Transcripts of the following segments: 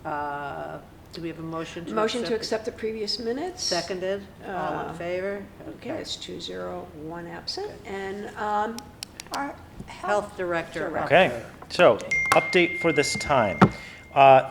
Do we have a motion to Motion to accept the previous minutes. Seconded, all in favor? Okay, it's 2-0, 1 absent. And our Health Director. Okay, so update for this time.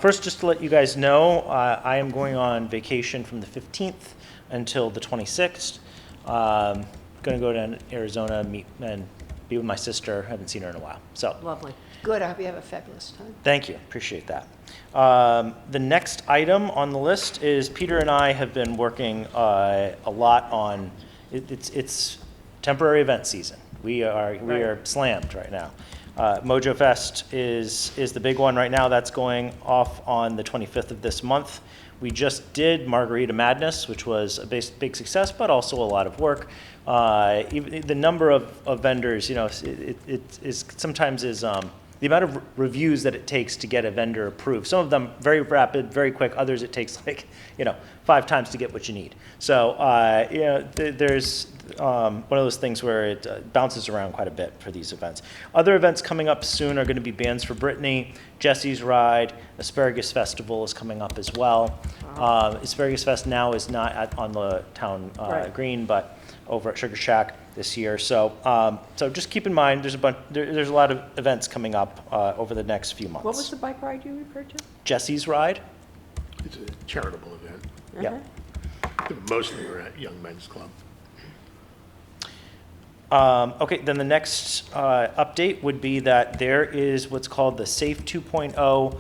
First, just to let you guys know, I am going on vacation from the 15th until the 26th. Going to go to Arizona, meet and be with my sister. Haven't seen her in a while. So Lovely. Good, I hope you have a fabulous time. thank you, appreciate that. The next item on the list is Peter and I have been working a lot on, it's temporary event season. We are slammed right now. Mojo Fest is the big one right now. That's going off on the 25th of this month. We just did Margarita Madness, which was a big success, but also a lot of work. Even the number of vendors, you know, it is sometimes the amount of reviews that it takes to get a vendor approved. Some of them very rapid, very quick. Others it takes 5 times to get what you need. So there's one of those things where it bounces around quite a bit for these events. Other events coming up soon are going to be Bands for Brittany, Jesse's Ride, Asparagus Festival is coming up as well. Asparagus Fest now is not on the town green, but over at Sugar Shack this year. So just keep in mind, there's a lot of events coming up over the next few months. What was the bike ride you referred to? Jesse's Ride? It's a charitable event. Yeah. Mostly we're at Young Men's Club. Okay, then the next update would be that there is what's called the Safe 2.0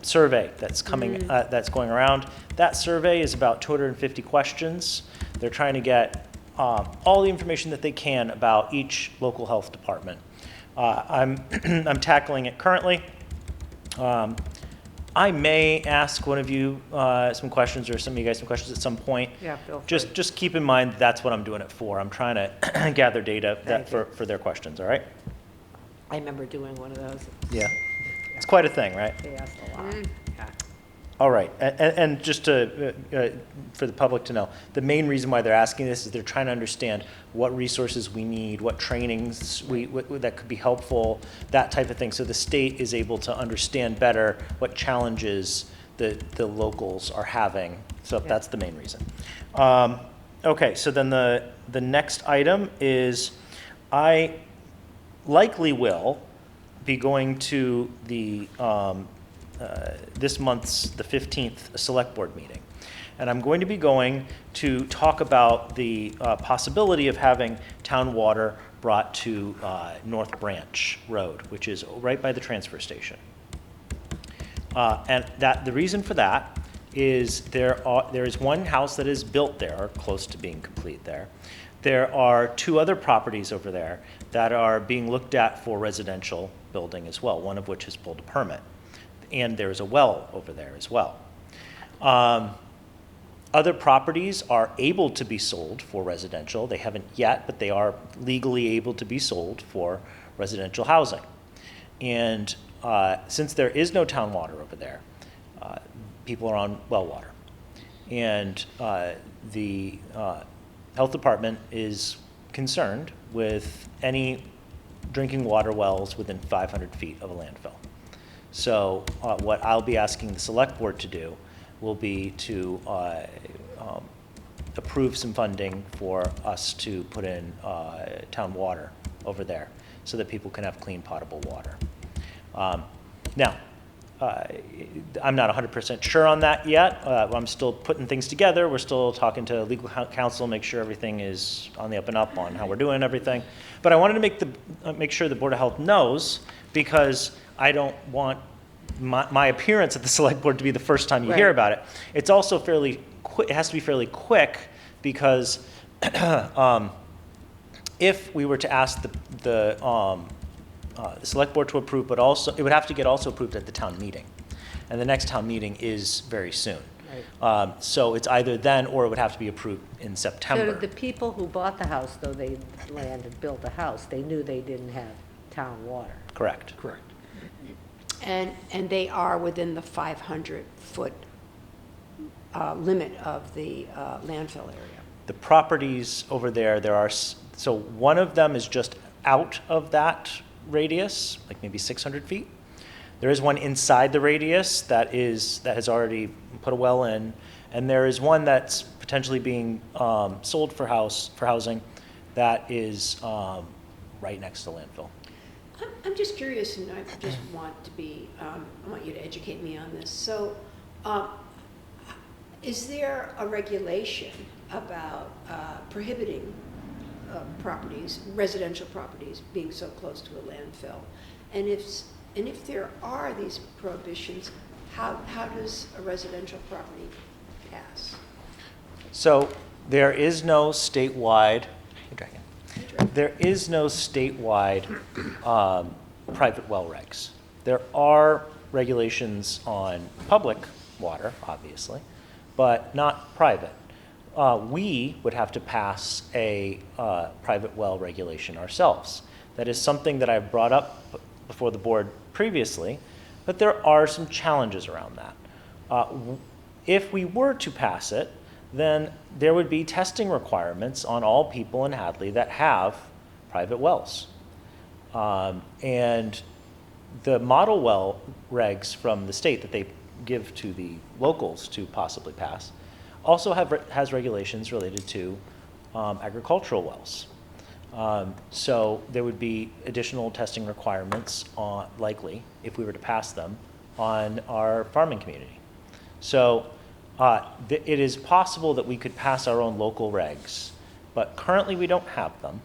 survey that's coming, that's going around. That survey is about 250 questions. They're trying to get all the information that they can about each local health department. I'm tackling it currently. I may ask one of you some questions, or some of you guys some questions at some point. Yeah, feel free. Just keep in mind that's what I'm doing it for. I'm trying to gather data for their questions, all right? I remember doing one of those. Yeah. It's quite a thing, right? They asked a lot. Yeah. All right, and just to, for the public to know, the main reason why they're asking this is they're trying to understand what resources we need, what trainings that could be helpful, that type of thing, so the state is able to understand better what challenges the locals are having. So that's the main reason. Okay, so then the next item is I likely will be going to the this month's, the 15th, Select Board meeting. And I'm going to be going to talk about the possibility of having town water brought to North Branch Road, which is right by the transfer station. And the reason for that is there is one house that is built there, or close to being complete there. There are 2 other properties over there that are being looked at for residential building as well, one of which has pulled a permit. And there's a well over there as well. Other properties are able to be sold for residential. They haven't yet, but they are legally able to be sold for residential housing. And since there is no town water over there, people are on well water. And the health department is concerned with any drinking water wells within 500 feet of a landfill. So what I'll be asking the select board to do will be to approve some funding for us to put in town water over there so that people can have clean potable water. Now, I'm not 100% sure on that yet. I'm still putting things together. We're still talking to legal counsel, make sure everything is on the up and up on how we're doing everything. But I wanted to make sure the Board of Health knows, because I don't want my appearance at the select board to be the first time you hear about it. It's also fairly quick. It has to be fairly quick, because if we were to ask the select board to approve, but also it would have to get also approved at the town meeting, and the next town meeting is very soon. Right. So it's either then, or it would have to be approved in September. So the people who bought the house, though they land and built the house, they knew they didn't have town water. Correct. Correct. And they are within the 500-foot limit of the landfill area. The properties over there are, so one of them is just out of that radius, like maybe 600 feet. There is one inside the radius that has already put a well in, and there is one that's potentially being sold for housing that is right next to landfill. I'm just curious, and I just want to be, I want you to educate me on this. So, is there a regulation about prohibiting properties, residential properties, being so close to a landfill? And if there are these prohibitions, how does a residential property pass? So there is no statewide, there is no statewide private well regs. There are regulations on public water, obviously, but not private. We would have to pass a private well regulation ourselves. That is something that I've brought up before the board previously, but there are some challenges around that. If we were to pass it, then there would be testing requirements on all people in Hadley that have private wells. And the model well regs from the state that they give to the locals to possibly pass also has regulations related to agricultural wells. So there would be additional testing requirements likely, if we were to pass them, on our farming community. So it is possible that we could pass our own local regs, but currently we don't have them.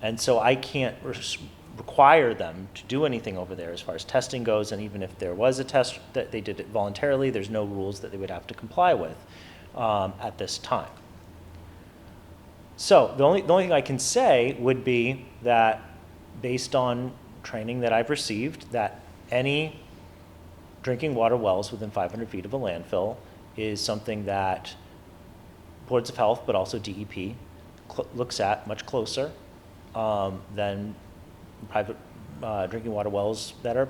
And so I can't require them to do anything over there as far as testing goes. And even if there was a test that they did it voluntarily, there's no rules that they would have to comply with at this time. So the only thing I can say would be that based on training that I've received, that any drinking water wells within 500 feet of a landfill is something that boards of health, but also DEP, looks at much closer than private drinking water wells that are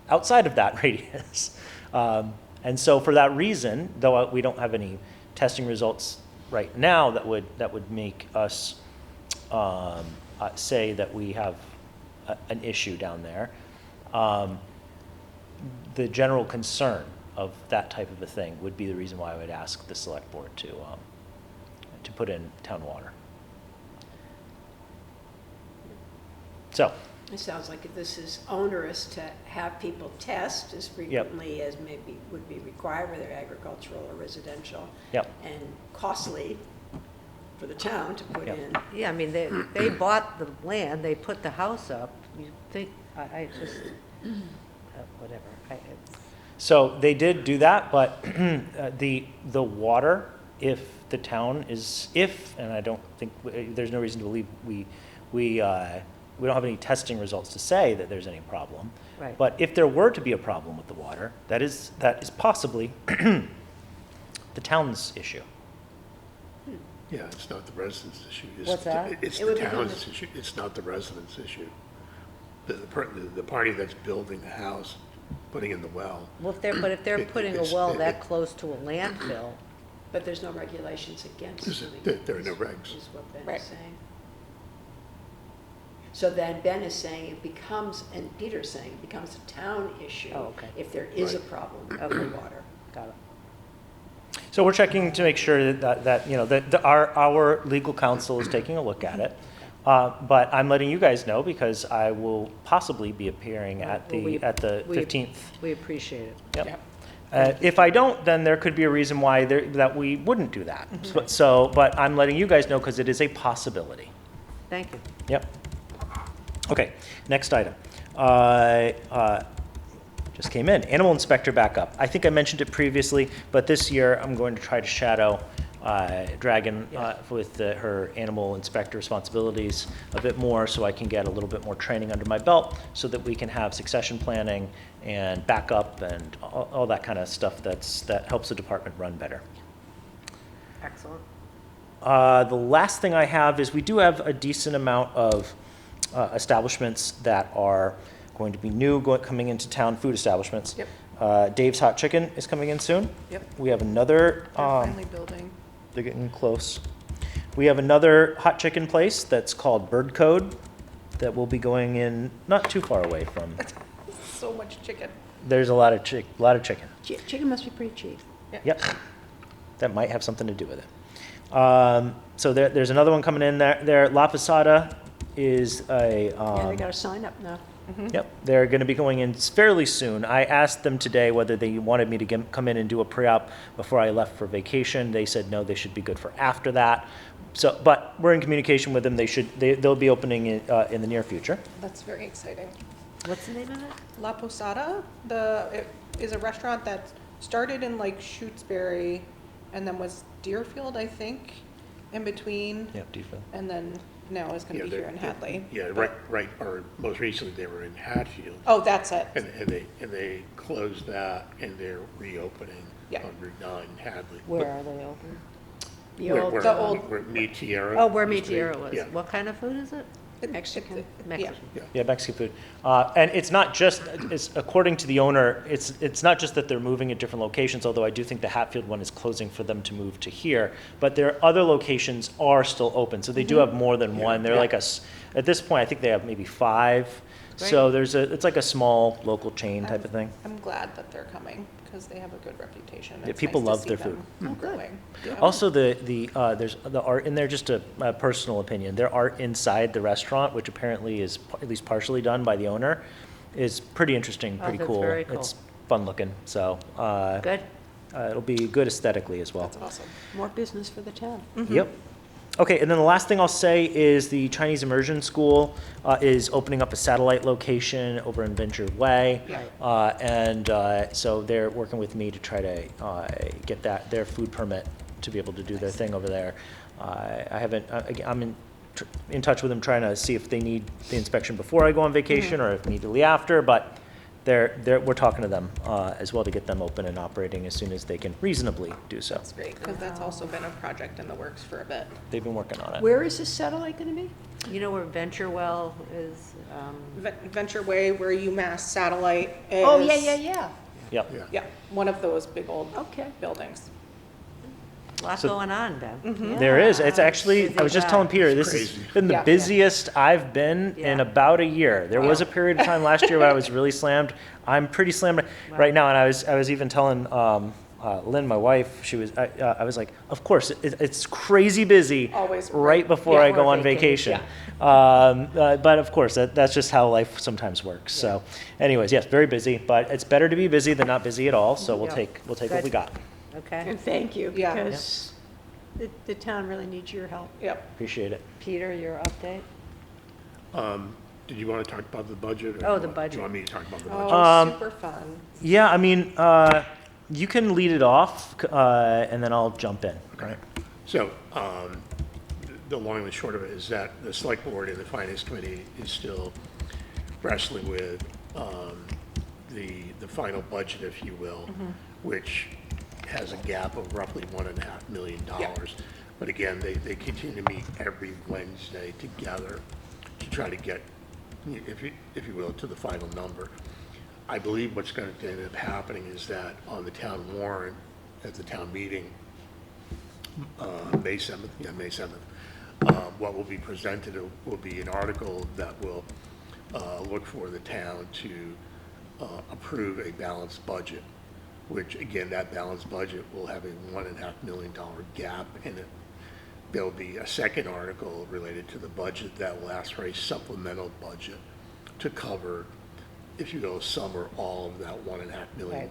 outside of that radius. And so for that reason, though we don't have any testing results right now that would make us say that we have an issue down there, the general concern of that type of a thing would be the reason why I would ask the select board to put in town water. So. It sounds like if this is onerous to have people test as frequently as maybe would be required, whether agricultural or residential, Yep. and costly for the town to put Yep. in. Yeah, I mean, they bought the land, they put the house up, you think, I just, whatever. So they did do that, but the water, if the town is, and I don't think, there's no reason to believe we don't have any testing results to say that there's any problem. Right. But if there were to be a problem with the water, that is possibly the town's issue. Yeah, it's not the residents' issue. What's that? It's It the would be town's issue. It's not the residents' issue. The party that's building the house, putting in the well. Well, if they're putting a well that close to a landfill, But there's no regulations against doing it. There are no regs. Is what Ben Right. is saying. So then Ben is saying it becomes, and Peter's saying it becomes a town issue. Oh, okay. If there is a Right. problem with Okay. the water. got it. So we're checking to make sure that our legal counsel is taking a look at it. But I'm letting you guys know because I will possibly be appearing at Well, the we- 15th. We appreciate it. Yep. If I don't, then there could be a reason why that we wouldn't do that. But I'm letting you guys know because it is a possibility. Thank you. Yep. Okay, next item. Just came in. Animal inspector backup. I think I mentioned it previously, but this year I'm going to try to shadow Dragon with her animal inspector responsibilities a bit more so I can get a little bit more training under my belt so that we can have succession planning and backup and all that kind of stuff that helps the department run better. Excellent. The last thing I have is we do have a decent amount of establishments that are going to be new, coming into town, food establishments. Yep. Dave's Hot Chicken is coming in soon. Yep. We have another, They're finally building. they're getting close. We have another hot chicken place that's called Bird Code that will be going in not too far away from. So much chicken. There's a lot of chicken. Chicken must be pretty cheap. Yep. That might have something to do with it. So there's another one coming in there. La Posada is a. Yeah, they got to sign up now. Yep, they're going to be going in fairly soon. I asked them today whether they wanted me to come in and do a pre-op before I left for vacation. They said no, they should be good for after that. So, but we're in communication with them. They'll be opening in the near future. That's very exciting. What's the name of it? La Posada, it is a restaurant that started in like Shutesbury and then was Deerfield, I think, in between. Yep, Deerfield. And then now is going to be here in Hadley. Yeah, right, or most recently they were in Hatfield. Oh, that's it. And they closed that and they're reopening Yeah. on Route 9 Hadley. Where are they open? The old- Where Mi Tierra. Oh, where Mi used to be. Tierra was. Yeah. What kind of food is it? Mexican. Yeah. Mexican. Yeah, Mexican food. And it's not just, according to the owner, it's not just that they're moving at different locations, although I do think the Hatfield one is closing for them to move to here. But their other locations are still open, so they do have more than one. They're like at this point, I think they have maybe 5. So it's like a small local chain type of thing. I'm glad that they're coming because they have a good reputation. Yeah, It's people nice to love see their them food. growing. Yeah. Also, there's the art in there, just a personal opinion, their art inside the restaurant, which apparently is at least partially done by the owner, is pretty interesting, Oh, pretty that's cool. very cool. It's fun looking, so Good. it'll be good aesthetically as well. That's awesome. More business for the town. Yep. Okay, and then the last thing I'll say is the Chinese Immersion School is opening up a satellite location over in Venture Way. Yeah. So they're working with me to try to get their food permit to be able to do their thing over there. I'm in touch with them trying to see if they need the inspection before I go on vacation or if immediately after, but we're talking to them as well to get them open and operating as soon as they can reasonably do so. That's great because that's also been a project in the works for a bit. They've been working on it. Where is this satellite going to be? You know where Venture Well is? Venture Way, where UMass Satellite is. Oh, yeah. Yep. Yeah. Yeah, one of those big old Okay. buildings. Lot So- going on, Ben. There is. It's actually, Busy I was just guy. telling Peter, this has Crazy. been the Yeah. busiest I've been in Yeah. about a year. There was a period of time last year where I was really slammed. I'm pretty slammed right now, and I was even telling Lynn, my wife, I was like, of course, it's crazy busy Always right before I go before on vacation. vacation. But of course, that's just how life sometimes works. So anyways, yes, very busy, but it's better to be busy than not busy at all, so we'll Yeah. take what Good. we got. Okay. And thank you, Yeah. because the town really needs your help. Yep. Appreciate it. Peter, your update? Did you want to talk about the budget? or Oh, you the want- budget. Do you want me to talk about the Oh, budget? super fun. Yeah, I mean, you can lead it off, and then I'll jump in. Okay. So, the long and the short of it is that the select board and the finance committee is still wrestling with the final budget, if you will, which has a gap of roughly $1.5 million. Yeah. But again, they continue to meet every Wednesday together to try to get, if you will, to the final number. I believe what's going to end up happening is that on the town warrant, at the town meeting, May 7th, what will be presented will be an article that will look for the town to approve a balanced budget, which, again, that balanced budget will have a $1.5 million gap in it. There'll be a second article related to the budget that will ask for a supplemental budget to cover, if you will, some or all of that $1.5 million.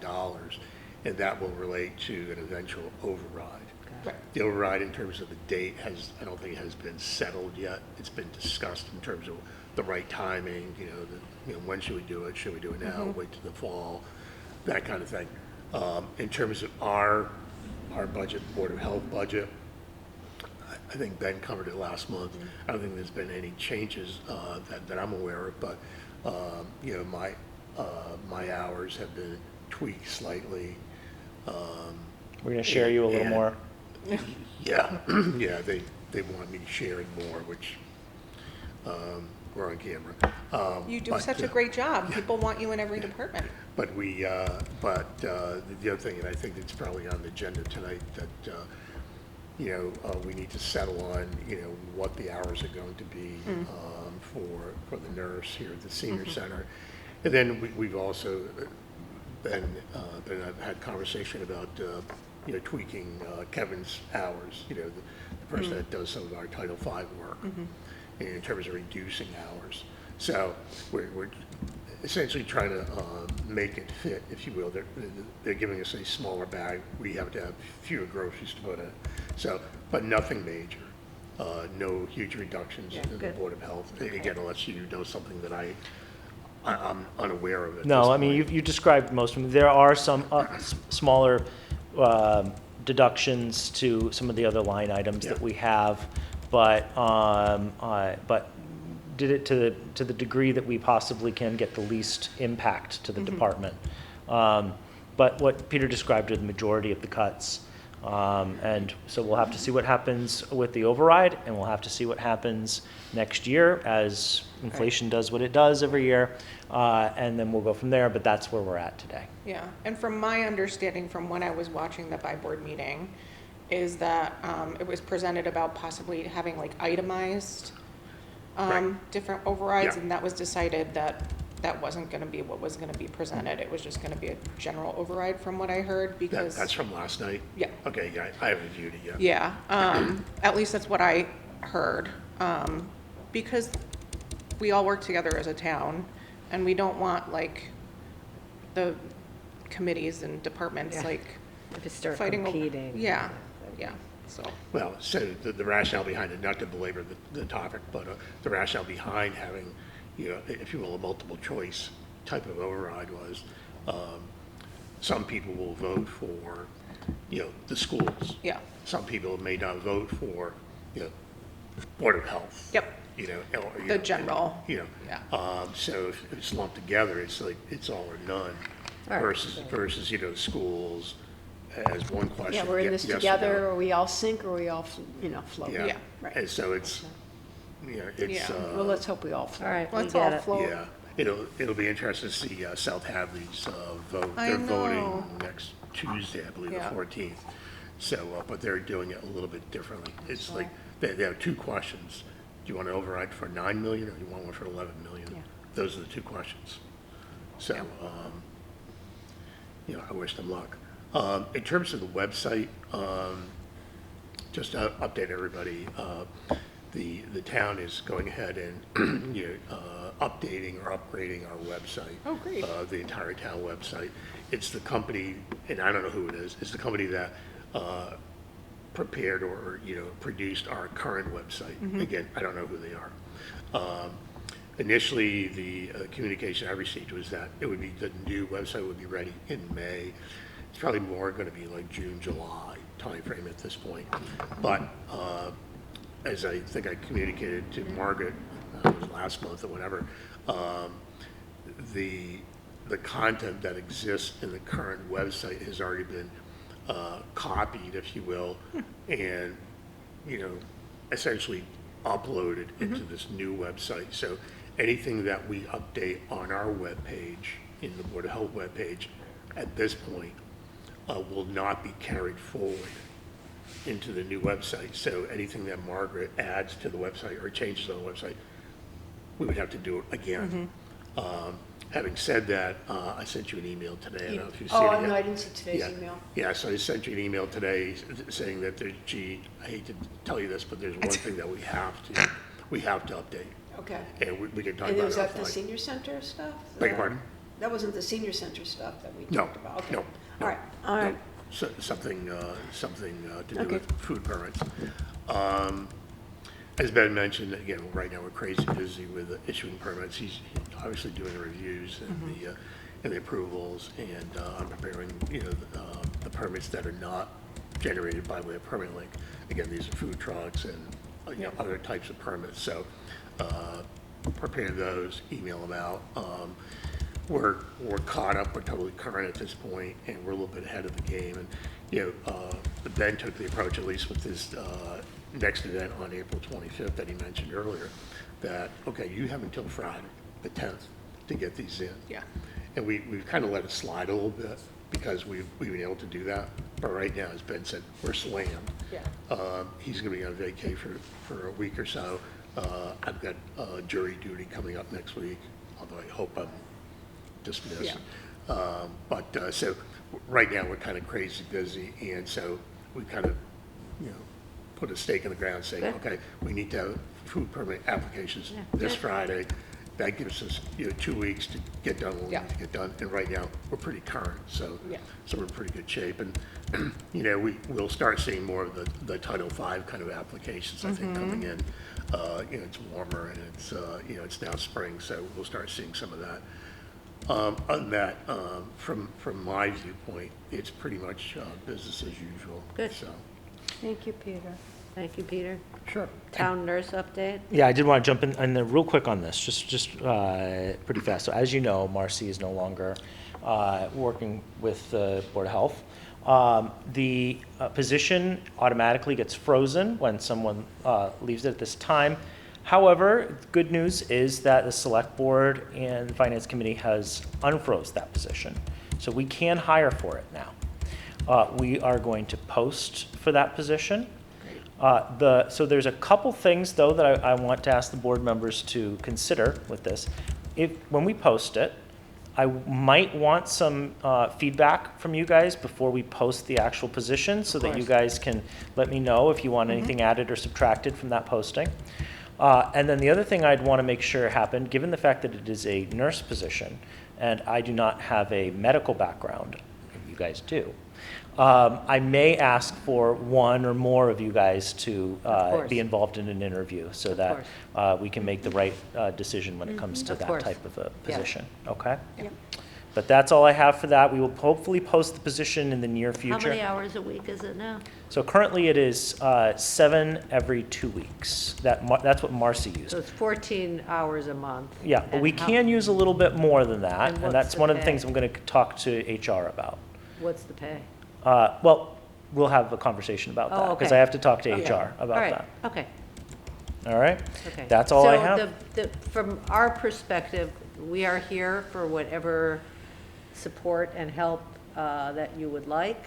And that will relate to an eventual override. Right. The override in terms of the date I don't think has been settled yet. It's been discussed in terms of the right timing, when should we do it? Should we do it now? Wait till the fall? That kind of thing. In terms of our budget, Board of Health budget, I think Ben covered it last month. I don't think there's been any changes that I'm aware of, but my hours have been tweaked slightly. We're going to share you a little And- more. Yeah, yeah, they want me sharing more, which we're on camera. You do But, such a great job. People want you in every department. But the other thing, and I think it's probably on the agenda tonight, that we need to settle on what the hours are going to be for the nurse here at the senior center, and then we've also then I've had conversation about, tweaking Kevin's hours, the person that does some of our Title V work, in terms of reducing hours. So we're essentially trying to make it fit, if you will. They're giving us a smaller bag. We have to have fewer groceries to put in. So, but nothing major. No huge reductions in the good. Board of Health. Again, unless you know something that I'm unaware of at No, this I mean, point. you described most of them. There are some smaller deductions to some of the other line items that Yeah. we have, but did it to the degree that we possibly can get the least impact to the department. But what Peter described are the majority of the cuts. And so we'll have to see what happens with the override, and we'll have to see what happens next year as inflation does what it does every year. And then we'll go from there, but that's where we're at today. Yeah, and from my understanding from when I was watching the by-board meeting, is that it was presented about possibly having like itemized Right. different overrides, Yeah. and that was decided that that wasn't gonna be what was gonna be presented. It was just gonna be a general override from what I heard, because. That's from last night? Yeah. Okay, yeah, I haven't reviewed it yet. Yeah, at least that's what I heard, because we all work together as a town, and we don't want, like, the committees and departments, Yeah. like, If you start fighting. competing. Yeah, so, Well, so the rationale behind it, not to belabor the topic, but the rationale behind having, if you will, a multiple choice type of override was, some people will vote for, the schools. yeah, Some people may not vote for, Board of Health. Yep. Or, The general, Yeah. So if it's lumped together, it's like, it's all or none All right. versus, schools as one question. Yeah, we're in this yes or together, no. or we all sink, or we all, float. Yeah. Yeah. Right. And so it's, it's, Yeah. Well, let's hope we all float. All right, we let's get all it. float. yeah, it'll be interesting to see South Hadley's vote. I They're know. voting next Tuesday, I believe, the Yeah. 14th. So, but they're doing it a little bit differently. It's like, they have two questions. Do you want to override for 9 million, or do you want one for 11 million? Yeah. Those are the two questions. So, I wish them luck. In terms of the website, just to update everybody, the town is going ahead and, updating or upgrading our website. Oh, great. The entire town website. It's the company, and I don't know who it is, it's the company that prepared or, produced our current website. Again, I don't know who they are. Initially, the communication I received was that the new website would be ready in May. It's probably more going to be like June, July timeframe at this point. But as I think I communicated to Margaret, it was last month or whatever, the content that exists in the current website has already been copied, if you will, and, essentially uploaded into this new website. So anything that we update on our webpage, in the Board of Health webpage, at this point, will not be carried forward into the new website. So anything that Margaret adds to the website or changes on the website, we would have to do it again. Having said that, I sent you an email today. I don't know if you've seen it yet. No, I didn't see today's Yeah. email. Yeah, so I sent you an email today saying that I hate to tell you this, but there's one thing that we have to update. Okay. And we can talk And about it was that the offline. senior center stuff? Beg your pardon? That wasn't the senior center stuff that we No, talked about? Okay. no, All right, all right. So, something to do Okay. with food permits. As Ben mentioned, again, right now we're crazy busy with issuing permits. He's obviously doing the reviews and the approvals, and I'm preparing, the permits that are not generated by way of Permit Link. Again, these are food trucks and other types of permits. So prepare those, email them out. We're caught up, we're totally current at this point, and we're a little bit ahead of the game. And, Ben took the approach, at least with this next event on April 25th that he mentioned earlier, that, okay, you have until Friday, the 10th, to get these in. Yeah. And we've kind of let it slide a little bit because we've been able to do that. But right now, as Ben said, we're slammed. Yeah. He's going to be on vacay for a week or so. I've got jury duty coming up next week, although I hope I'm dismissed. So right now, we're kind of crazy busy, and so we kind of, put a stake in the ground saying, Good. okay, we need to have food permit applications Yeah. this Friday. That gives us, 2 weeks to get done what we Yeah. need to get done. And right now, we're pretty current, so, Yeah. so we're in pretty good shape. And, we'll start seeing more of the Title V kind of applications, I think, coming in. It's warmer and it's now spring, so we'll start seeing some of that. On that, from my viewpoint, it's pretty much business as usual. Good. So, Thank you, Peter. Thank you, Peter. Sure. Town nurse update? Yeah, I did want to jump in there real quick on this, just pretty fast. So as you know, Marcy is no longer working with the Board of Health. The position automatically gets frozen when someone leaves it at this time. However, good news is that the Select Board and the Finance Committee has unfroze that position. So we can hire for it now. We are going to post for that position. So there's a couple things, though, that I want to ask the board members to consider with this. When we post it, I might want some feedback from you guys before we post the actual position, so that you course. guys can let me know if you want anything added or subtracted from that posting. And then the other thing I'd want to make sure happened, given the fact that it is a nurse position, and I do not have a medical background, you guys do, I may ask for one or more of you guys to course. be involved in an interview, so Of that we can make the right decision when it comes to Of that course. type of a Yeah. position, okay? Yep. But that's all I have for that. We will hopefully post the position in the near How future. many hours a week is it now? So currently it is 7 every 2 weeks. That's what Marcy used. So it's 14 hours a month. Yeah, but we And how- can use a little bit more than that, And and what's that's the one of the pay? things I'm going to talk to HR about. What's the pay? Well, we'll have a conversation about Oh, that, because okay. I have to talk to Okay. HR All about right, that. okay, All right? okay. That's all I have. So from our perspective, we are here for whatever support and help that you would like.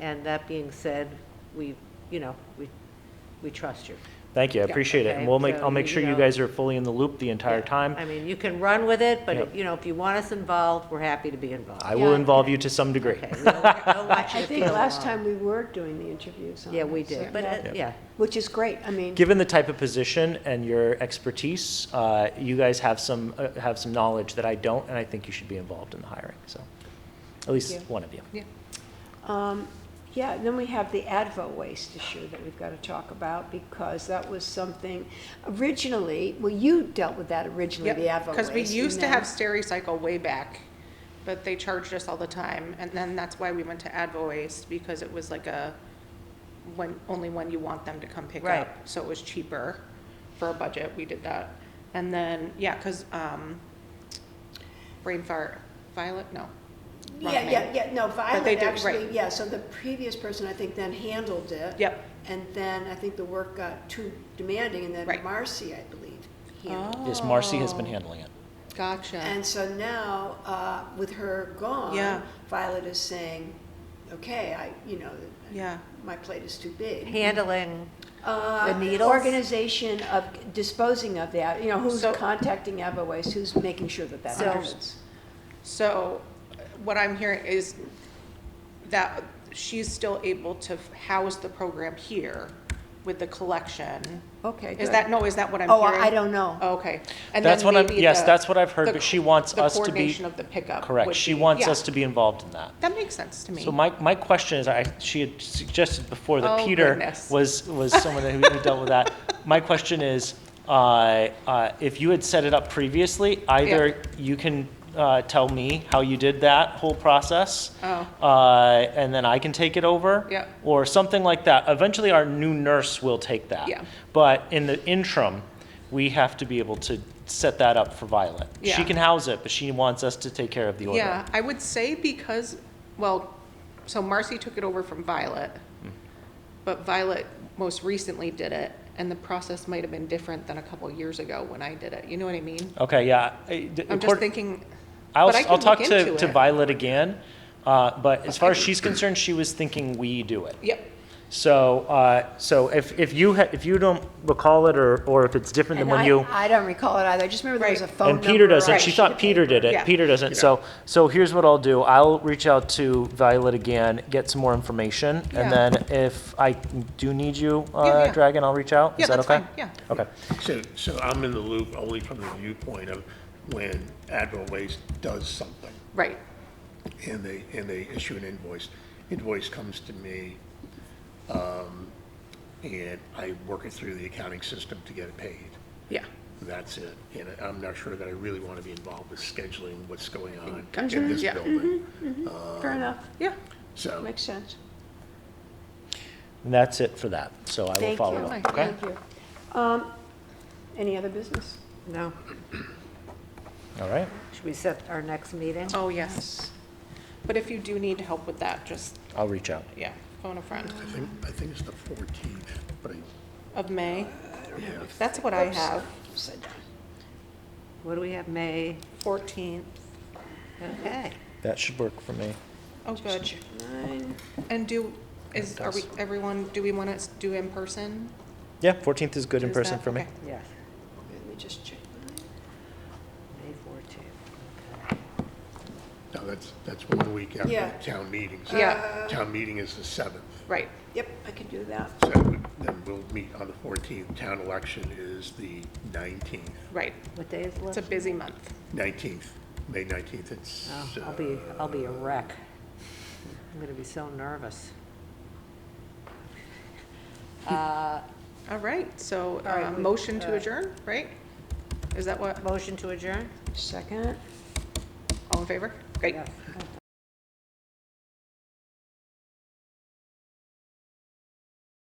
And that being said, we trust you. Thank you, I Yeah. appreciate it. Okay, And I'll so, make sure you you know- guys are fully in the loop the entire time. I mean, you can run with it, but, Yeah. if you want us involved, we're happy to be involved. I will Yeah. involve you to some degree. Okay, we don't want you I to think feel last alone. time we were doing the interviews on Yeah, we it, so, did, but, yeah. Which is great, I mean, Given the type of position and your expertise, you guys have some knowledge that I don't, and I think you should be involved in the hiring, so, at least you. one of you. Yeah. yeah, and then we have the Advo waste issue that we've got to talk about, because that was something, originally, well, you dealt with that originally, the Advo waste. Because we used to and have then- Stericycle way back, but they charged us all the time, and then that's why we went to Advo Waste, because it was like only when you want them to come pick Right. up, so it was cheaper for a budget, we did that. And then, yeah, because, Violet, no. wrong name. No, they Violet did, actually, right. yeah, so the previous person, I think, then handled it. Yep. And then I think the work got too demanding, and then Right. Marcy, I believe, handled it. Yes, Marcy has been Oh. handling it. Gotcha. And so now, with her gone, Yeah. Violet is saying, okay, Yeah. my plate is too big. Handling the needles? Organization of disposing of that, who's So- contacting Advo Waste, who's making sure that So- happens. So what I'm hearing is that she's still able to house the program here with the collection. Okay, Is good. that what I'm Oh, hearing? I don't know. Oh, okay. And That's then what maybe yes, the- that's what I've heard, the but she wants us to be. coordination of the pickup. Correct, would she be- wants yeah. us to be involved in that. That makes sense to me. So my question is, she had suggested before that Oh, Peter goodness. was someone who dealt with that. My question is, if you had set it up previously, either you can tell me how you did that whole process, and then I can take it over, Yeah. or something like that. Eventually, our new nurse will take that. Yeah. But in the interim, we have to be able to set that up for Violet. She Yeah. can house it, but she wants us to take care of the order. Yeah, I would say because, well, so Marcy took it over from Violet, but Violet most recently did it, and the process might have been different than a couple years ago when I did it. You know what I mean? Okay, yeah. I'm just thinking, I'll but I can talk look to into it. Violet again, but as far as she's concerned, she was thinking we do it. Yep, So if you don't recall it, or if it's different than And when you. I don't recall it either. I just remember there was a Right. phone number. And Peter doesn't, on she a thought sheet of Peter did paper. it, Yeah. Peter doesn't, so here's what I'll do, I'll reach out to Violet again, get some more information, and Yeah. then if I do need you, Yeah. Dragon, I'll reach out, Yeah, is that that's okay? fine, yeah. Okay, So I'm in the loop only from the viewpoint of when Admiral Waste does something Right, and they issue an invoice. Invoice comes to me, and I work it through the accounting system to get it paid. yeah. That's it. And I'm not sure that I really want to be involved with scheduling what's going on Gotcha. in this Yeah. building. Fair enough. Yeah, So, Makes sense. and that's it for that, so I will Thank follow you. up, okay? Thank you. Any other business? No? All right, Should we set our next meeting? oh, yes. But if you do need help with that, just, I'll reach out. yeah, phone a friend. I think it's the 14th, but Of May, yeah. that's what I have, Upside down. What do we have, May? 14th. Okay. That should work for me. Oh, good. Check mine. And are we, everyone, do we want to do in person? Yeah, 14th is good in Is person that- for me. okay. Yes, Let me just check mine. May 14th. Okay. No, that's 1 week after Yeah. town meeting. So Yeah. Town meeting is the 7th. Right, Yep, I can do that. So then we'll meet on the 14th. Town election is the 19th. right. What day is It's a election? busy month. 19th, May 19th. It's, Oh, I'll be a wreck. I'm gonna be so nervous. All right, so, All right, motion to adjourn, right? Is that what, Motion to adjourn? Second. all in favor? Great. Yes.